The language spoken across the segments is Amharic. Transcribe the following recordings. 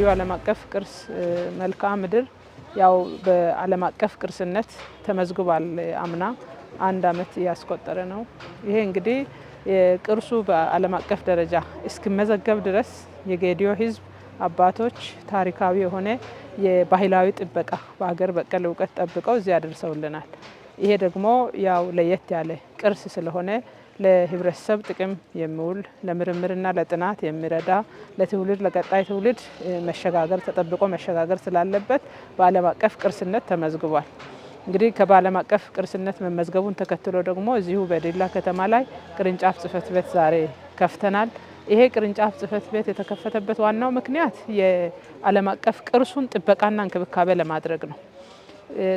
የጌዲዮ ዓለም አቀፍ ቅርስ መልክዓ ምድር ያው በዓለም አቀፍ ቅርስነት ተመዝግቧል። አምና አንድ አመት ያስቆጠረ ነው። ይሄ እንግዲህ ቅርሱ በዓለም አቀፍ ደረጃ እስኪመዘገብ ድረስ የጌዲዮ ህዝብ አባቶች ታሪካዊ የሆነ የባህላዊ ጥበቃ በሀገር በቀል እውቀት ጠብቀው እዚያ አድርሰውልናል። ይሄ ደግሞ ያው ለየት ያለ ቅርስ ስለሆነ ለህብረተሰብ ጥቅም የሚውል ለምርምርና ለጥናት የሚረዳ ለትውልድ ለቀጣይ ትውልድ መሸጋገር ተጠብቆ መሸጋገር ስላለበት በዓለም አቀፍ ቅርስነት ተመዝግቧል። እንግዲህ ከዓለም አቀፍ ቅርስነት መመዝገቡን ተከትሎ ደግሞ እዚሁ በዲላ ከተማ ላይ ቅርንጫፍ ጽህፈት ቤት ዛሬ ከፍተናል። ይሄ ቅርንጫፍ ጽህፈት ቤት የተከፈተበት ዋናው ምክንያት የዓለም አቀፍ ቅርሱን ጥበቃና እንክብካቤ ለማድረግ ነው።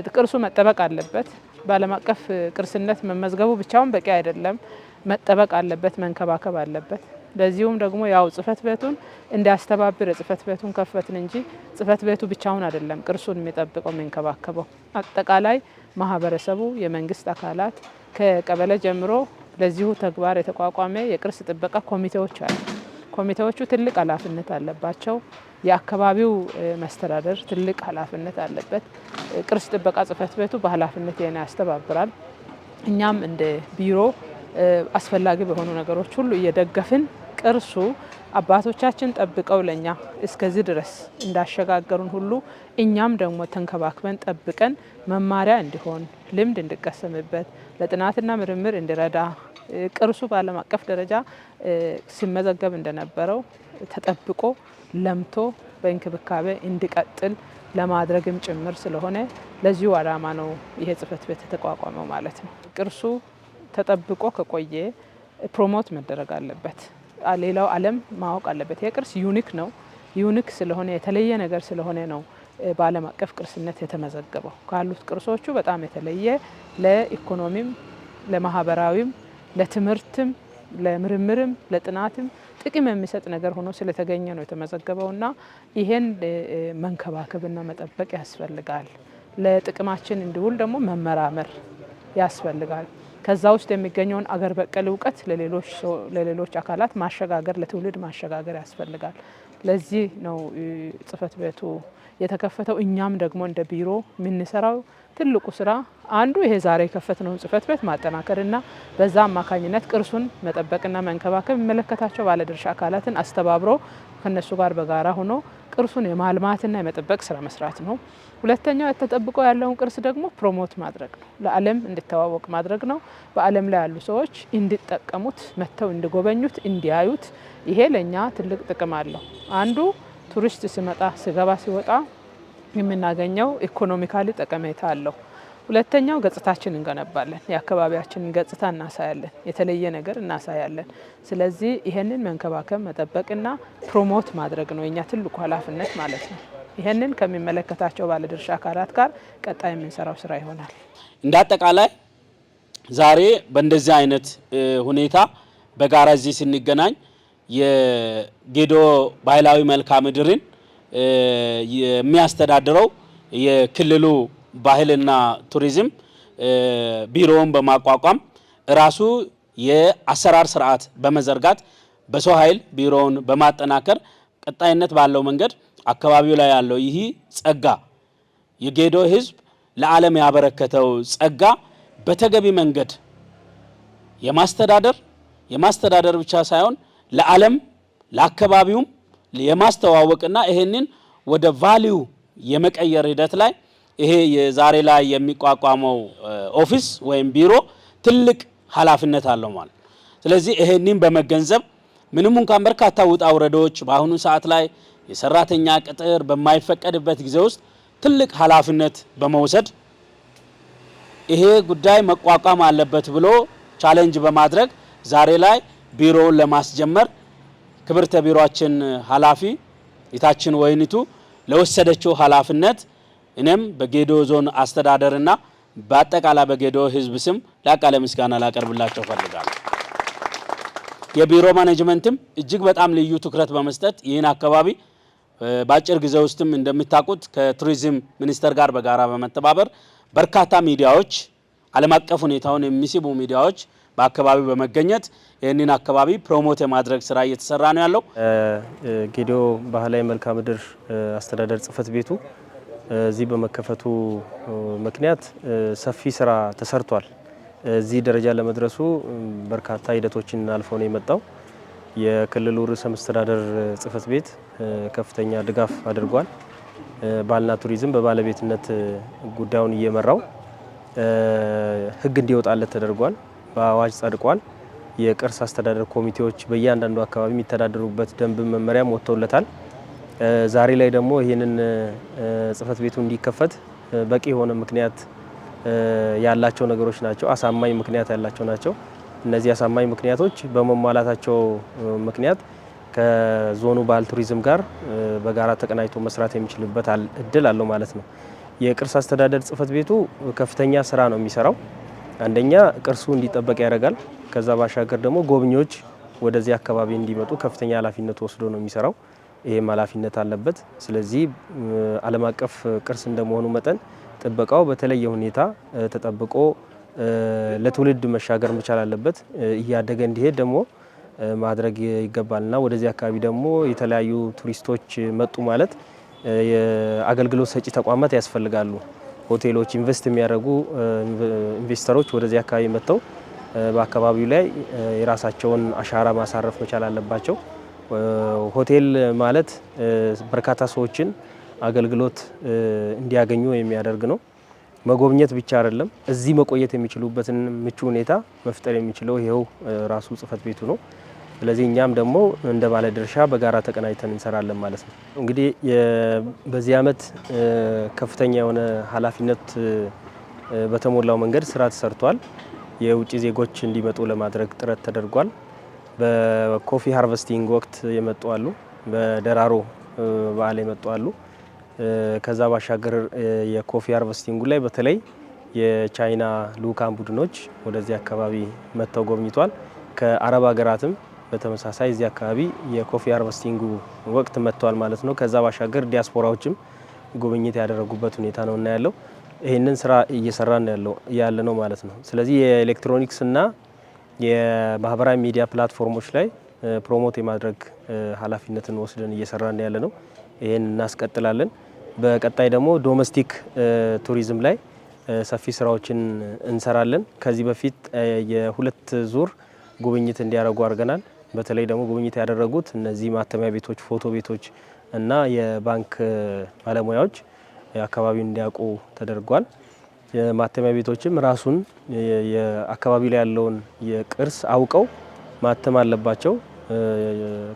ቅርሱ መጠበቅ አለበት። በዓለም አቀፍ ቅርስነት መመዝገቡ ብቻውን በቂ አይደለም። መጠበቅ አለበት፣ መንከባከብ አለበት። ለዚሁም ደግሞ ያው ጽህፈት ቤቱን እንዲያስተባብር ጽህፈት ቤቱን ከፈትን እንጂ ጽህፈት ቤቱ ብቻውን አይደለም ቅርሱን የሚጠብቀው የሚንከባከበው። አጠቃላይ ማህበረሰቡ፣ የመንግስት አካላት ከቀበሌ ጀምሮ ለዚሁ ተግባር የተቋቋመ የቅርስ ጥበቃ ኮሚቴዎች አሉ። ኮሚቴዎቹ ትልቅ ኃላፊነት አለባቸው። የአካባቢው መስተዳደር ትልቅ ኃላፊነት አለበት። ቅርስ ጥበቃ ጽህፈት ቤቱ በኃላፊነት ያስተባብራል። እኛም እንደ ቢሮ አስፈላጊ በሆኑ ነገሮች ሁሉ እየደገፍን ቅርሱ አባቶቻችን ጠብቀው ለኛ እስከዚህ ድረስ እንዳሸጋገሩን ሁሉ እኛም ደግሞ ተንከባክበን ጠብቀን መማሪያ እንዲሆን ልምድ እንዲቀሰምበት ለጥናትና ምርምር እንዲረዳ ቅርሱ በዓለም አቀፍ ደረጃ ሲመዘገብ እንደነበረው ተጠብቆ ለምቶ በእንክብካቤ እንዲቀጥል ለማድረግም ጭምር ስለሆነ ለዚሁ ዓላማ ነው ይሄ ጽህፈት ቤት የተቋቋመው ማለት ነው። ቅርሱ ተጠብቆ ከቆየ ፕሮሞት መደረግ አለበት። ሌላው ዓለም ማወቅ አለበት። ይሄ ቅርስ ዩኒክ ነው። ዩኒክ ስለሆነ የተለየ ነገር ስለሆነ ነው በዓለም አቀፍ ቅርስነት የተመዘገበው። ካሉት ቅርሶቹ በጣም የተለየ ለኢኮኖሚም፣ ለማህበራዊም፣ ለትምህርትም፣ ለምርምርም፣ ለጥናትም ጥቅም የሚሰጥ ነገር ሆኖ ስለተገኘ ነው የተመዘገበውና ይሄን መንከባከብና መጠበቅ ያስፈልጋል። ለጥቅማችን እንዲውል ደግሞ መመራመር ያስፈልጋል። ከዛ ውስጥ የሚገኘውን አገር በቀል እውቀት ለሌሎች አካላት ማሸጋገር ለትውልድ ማሸጋገር ያስፈልጋል። ለዚህ ነው ጽህፈት ቤቱ የተከፈተው። እኛም ደግሞ እንደ ቢሮ የምንሰራው ትልቁ ስራ አንዱ ይሄ ዛሬ የከፈትነውን ጽህፈት ቤት ማጠናከርና በዛ አማካኝነት ቅርሱን መጠበቅና መንከባከብ የሚመለከታቸው ባለድርሻ አካላትን አስተባብሮ ከነሱ ጋር በጋራ ሆኖ ቅርሱን የማልማትና የመጠበቅ ስራ መስራት ነው። ሁለተኛው ተጠብቆ ያለውን ቅርስ ደግሞ ፕሮሞት ማድረግ ነው። ለዓለም እንዲተዋወቅ ማድረግ ነው። በዓለም ላይ ያሉ ሰዎች እንዲጠቀሙት፣ መጥተው እንዲጎበኙት፣ እንዲያዩት ይሄ ለኛ ትልቅ ጥቅም አለው። አንዱ ቱሪስት ሲመጣ ሲገባ ሲወጣ የምናገኘው ኢኮኖሚካሊ ጠቀሜታ አለው። ሁለተኛው ገጽታችን እንገነባለን። የአካባቢያችንን ገጽታ እናሳያለን። የተለየ ነገር እናሳያለን። ስለዚህ ይሄንን መንከባከብ መጠበቅና ፕሮሞት ማድረግ ነው የኛ ትልቁ ኃላፊነት ማለት ነው። ይሄንን ከሚመለከታቸው ባለድርሻ አካላት ጋር ቀጣይ የምንሰራው ስራ ይሆናል። እንደ አጠቃላይ ዛሬ በእንደዚህ አይነት ሁኔታ በጋራ እዚህ ስንገናኝ የጌዲዮ ባህላዊ መልክዓ ምድርን የሚያስተዳድረው የክልሉ ባህልና ቱሪዝም ቢሮውን በማቋቋም ራሱ የአሰራር ስርዓት በመዘርጋት በሰው ኃይል ቢሮውን በማጠናከር ቀጣይነት ባለው መንገድ አካባቢው ላይ ያለው ይህ ጸጋ የጌዲዮ ህዝብ ለዓለም ያበረከተው ጸጋ በተገቢ መንገድ የማስተዳደር ብቻ ሳይሆን ለዓለም ለአካባቢውም የማስተዋወቅና ይሄንን ወደ ቫልዩ የመቀየር ሂደት ላይ ይሄ የዛሬ ላይ የሚቋቋመው ኦፊስ ወይም ቢሮ ትልቅ ኃላፊነት አለው ማለት። ስለዚህ ይሄንን በመገንዘብ ምንም እንኳን በርካታ ውጣ ውረዶች በአሁኑ ሰዓት ላይ የሰራተኛ ቅጥር በማይፈቀድበት ጊዜ ውስጥ ትልቅ ኃላፊነት በመውሰድ ይሄ ጉዳይ መቋቋም አለበት ብሎ ቻሌንጅ በማድረግ ዛሬ ላይ ቢሮውን ለማስጀመር ክብርት ቢሮአችን ኃላፊ የታችን ወይኒቱ ለወሰደችው ኃላፊነት እኔም በጌዲዮ ዞን አስተዳደርና በአጠቃላይ በጌዲዮ ህዝብ ስም ላቃለ ምስጋና ላቀርብላቸው ፈልጋለሁ። የቢሮ ማኔጅመንትም እጅግ በጣም ልዩ ትኩረት በመስጠት ይህን አካባቢ በአጭር ጊዜ ውስጥም እንደምታውቁት ከቱሪዝም ሚኒስቴር ጋር በጋራ በመተባበር በርካታ ሚዲያዎች ዓለም አቀፍ ሁኔታውን የሚስቡ ሚዲያዎች በአካባቢው በመገኘት ይህንን አካባቢ ፕሮሞት የማድረግ ስራ እየተሰራ ነው ያለው። ጌዲኦ ባህላዊ መልክዓ ምድር አስተዳደር ጽሕፈት ቤቱ እዚህ በመከፈቱ ምክንያት ሰፊ ስራ ተሰርቷል። እዚህ ደረጃ ለመድረሱ በርካታ ሂደቶችን አልፎ ነው የመጣው። የክልሉ ርዕሰ መስተዳደር ጽሕፈት ቤት ከፍተኛ ድጋፍ አድርጓል። ባህልና ቱሪዝም በባለቤትነት ጉዳዩን እየመራው ሕግ እንዲወጣለት ተደርጓል። በአዋጅ ጸድቋል። የቅርስ አስተዳደር ኮሚቴዎች በእያንዳንዱ አካባቢ የሚተዳደሩበት ደንብ መመሪያም ወጥቶለታል። ዛሬ ላይ ደግሞ ይህንን ጽሕፈት ቤቱ እንዲከፈት በቂ የሆነ ምክንያት ያላቸው ነገሮች ናቸው። አሳማኝ ምክንያት ያላቸው ናቸው። እነዚህ አሳማኝ ምክንያቶች በመሟላታቸው ምክንያት ከዞኑ ባህል ቱሪዝም ጋር በጋራ ተቀናጅቶ መስራት የሚችልበት እድል አለው ማለት ነው። የቅርስ አስተዳደር ጽሕፈት ቤቱ ከፍተኛ ስራ ነው የሚሰራው። አንደኛ ቅርሱ እንዲጠበቅ ያደርጋል። ከዛ ባሻገር ደግሞ ጎብኚዎች ወደዚህ አካባቢ እንዲመጡ ከፍተኛ ኃላፊነት ወስዶ ነው የሚሰራው። ይሄም ኃላፊነት አለበት። ስለዚህ ዓለም አቀፍ ቅርስ እንደመሆኑ መጠን ጥበቃው በተለየ ሁኔታ ተጠብቆ ለትውልድ መሻገር መቻል አለበት። እያደገ እንዲሄድ ደግሞ ማድረግ ይገባልና ወደዚህ አካባቢ ደግሞ የተለያዩ ቱሪስቶች መጡ ማለት የአገልግሎት ሰጪ ተቋማት ያስፈልጋሉ። ሆቴሎች፣ ኢንቨስት የሚያደርጉ ኢንቨስተሮች ወደዚህ አካባቢ መጥተው በአካባቢው ላይ የራሳቸውን አሻራ ማሳረፍ መቻል አለባቸው። ሆቴል ማለት በርካታ ሰዎችን አገልግሎት እንዲያገኙ የሚያደርግ ነው። መጎብኘት ብቻ አይደለም፣ እዚህ መቆየት የሚችሉበትን ምቹ ሁኔታ መፍጠር የሚችለው ይሄው ራሱ ጽሕፈት ቤቱ ነው። ስለዚህ እኛም ደግሞ እንደ ባለ ድርሻ በጋራ ተቀናጅተን እንሰራለን ማለት ነው። እንግዲህ በዚህ ዓመት ከፍተኛ የሆነ ኃላፊነት በተሞላው መንገድ ስራ ተሰርቷል። የውጭ ዜጎች እንዲመጡ ለማድረግ ጥረት ተደርጓል። በኮፊ ሃርቨስቲንግ ወቅት የመጡ አሉ። በደራሮ በዓል የመጡ አሉ። ከዛ ባሻገር የኮፊ ሃርቨስቲንጉ ላይ በተለይ የቻይና ልኡካን ቡድኖች ወደዚህ አካባቢ መጥተው ጎብኝቷል። ከአረብ ሀገራትም በተመሳሳይ እዚህ አካባቢ የኮፊ ሃርቨስቲንጉ ወቅት መጥተዋል ማለት ነው። ከዛ ባሻገር ዲያስፖራዎችም ጉብኝት ያደረጉበት ሁኔታ ነው እና ያለው ይህንን ስራ እየሰራን ያለ ነው ማለት ነው። ስለዚህ የኤሌክትሮኒክስ እና የማህበራዊ ሚዲያ ፕላትፎርሞች ላይ ፕሮሞት የማድረግ ኃላፊነትን ወስደን እየሰራን ያለ ነው። ይህን እናስቀጥላለን። በቀጣይ ደግሞ ዶሜስቲክ ቱሪዝም ላይ ሰፊ ስራዎችን እንሰራለን። ከዚህ በፊት የሁለት ዙር ጉብኝት እንዲያደርጉ አድርገናል። በተለይ ደግሞ ጉብኝት ያደረጉት እነዚህ ማተሚያ ቤቶች፣ ፎቶ ቤቶች እና የባንክ ባለሙያዎች አካባቢውን እንዲያውቁ ተደርጓል። የማተሚያ ቤቶችም ራሱን የአካባቢ ላይ ያለውን የቅርስ አውቀው ማተም አለባቸው።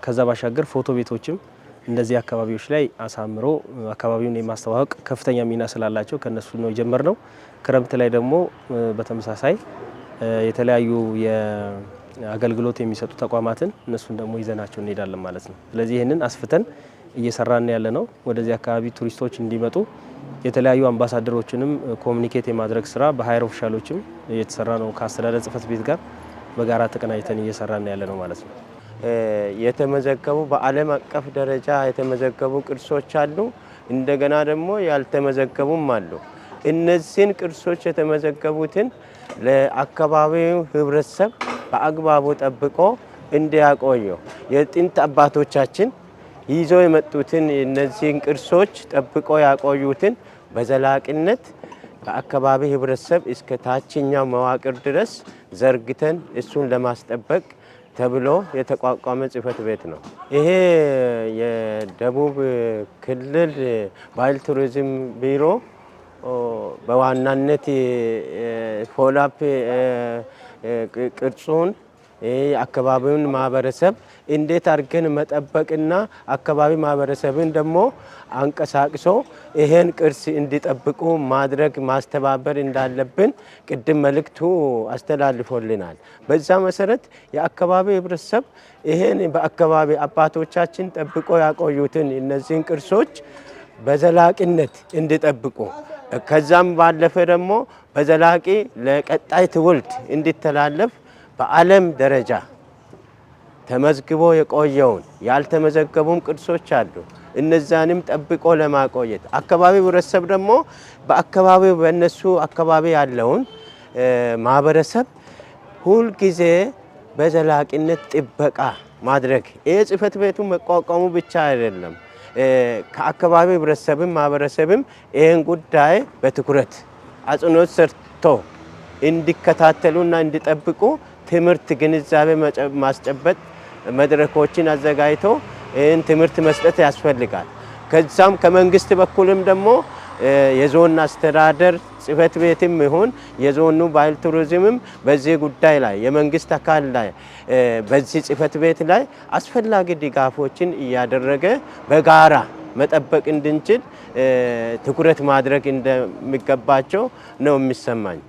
ከዛ ባሻገር ፎቶ ቤቶችም እንደዚህ አካባቢዎች ላይ አሳምሮ አካባቢውን የማስተዋወቅ ከፍተኛ ሚና ስላላቸው ከነሱ ነው የጀመርነው። ክረምት ላይ ደግሞ በተመሳሳይ የተለያዩ የአገልግሎት የሚሰጡ ተቋማትን እነሱን ደግሞ ይዘናቸው እንሄዳለን ማለት ነው። ስለዚህ ይህንን አስፍተን እየሰራን ያለ ነው። ወደዚህ አካባቢ ቱሪስቶች እንዲመጡ የተለያዩ አምባሳደሮችንም ኮሚኒኬት የማድረግ ስራ በሀይር ኦፊሻሎችም እየተሰራ ነው። ከአስተዳደር ጽሕፈት ቤት ጋር በጋራ ተቀናጅተን እየሰራን ያለ ነው ማለት ነው። የተመዘገቡ በዓለም አቀፍ ደረጃ የተመዘገቡ ቅርሶች አሉ። እንደገና ደግሞ ያልተመዘገቡም አሉ። እነዚህን ቅርሶች የተመዘገቡትን ለአካባቢው ሕብረተሰብ በአግባቡ ጠብቆ እንዲያቆየው የጥንት አባቶቻችን ይዘው የመጡትን እነዚህን ቅርሶች ጠብቆ ያቆዩትን በዘላቂነት በአካባቢ ሕብረተሰብ እስከ ታችኛው መዋቅር ድረስ ዘርግተን እሱን ለማስጠበቅ ተብሎ የተቋቋመ ጽሕፈት ቤት ነው። ይሄ የደቡብ ክልል ባህል ቱሪዝም ቢሮ በዋናነት ፎሎአፕ ቅርጹን አካባቢውን ማህበረሰብ እንዴት አድርገን መጠበቅና አካባቢ ማህበረሰብን ደግሞ አንቀሳቅሶ ይሄን ቅርስ እንዲጠብቁ ማድረግ ማስተባበር እንዳለብን ቅድም መልእክቱ አስተላልፎልናል። በዛ መሰረት የአካባቢ ሕብረተሰብ ይሄን በአካባቢ አባቶቻችን ጠብቆ ያቆዩትን እነዚህን ቅርሶች በዘላቂነት እንዲጠብቁ ከዛም ባለፈ ደግሞ በዘላቂ ለቀጣይ ትውልድ እንዲተላለፍ በዓለም ደረጃ ተመዝግቦ የቆየውን ያልተመዘገቡም ቅርሶች አሉ። እነዛንም ጠብቆ ለማቆየት አካባቢው ሕብረተሰብ ደግሞ በአካባቢው በእነሱ አካባቢ ያለውን ማህበረሰብ ሁል ጊዜ በዘላቂነት ጥበቃ ማድረግ ይህ ጽሕፈት ቤቱ መቋቋሙ ብቻ አይደለም። ከአካባቢ ህብረተሰብም ማህበረሰብም ይህን ጉዳይ በትኩረት አጽንኦት ሰጥቶ እንዲከታተሉና እንዲጠብቁ ትምህርት፣ ግንዛቤ ማስጨበጥ መድረኮችን አዘጋጅቶ ይህን ትምህርት መስጠት ያስፈልጋል። ከዛም ከመንግስት በኩልም ደግሞ የዞን አስተዳደር ጽሕፈት ቤትም ይሁን የዞኑ ባህል ቱሪዝምም በዚህ ጉዳይ ላይ የመንግስት አካል ላይ በዚህ ጽሕፈት ቤት ላይ አስፈላጊ ድጋፎችን እያደረገ በጋራ መጠበቅ እንድንችል ትኩረት ማድረግ እንደሚገባቸው ነው የሚሰማኝ።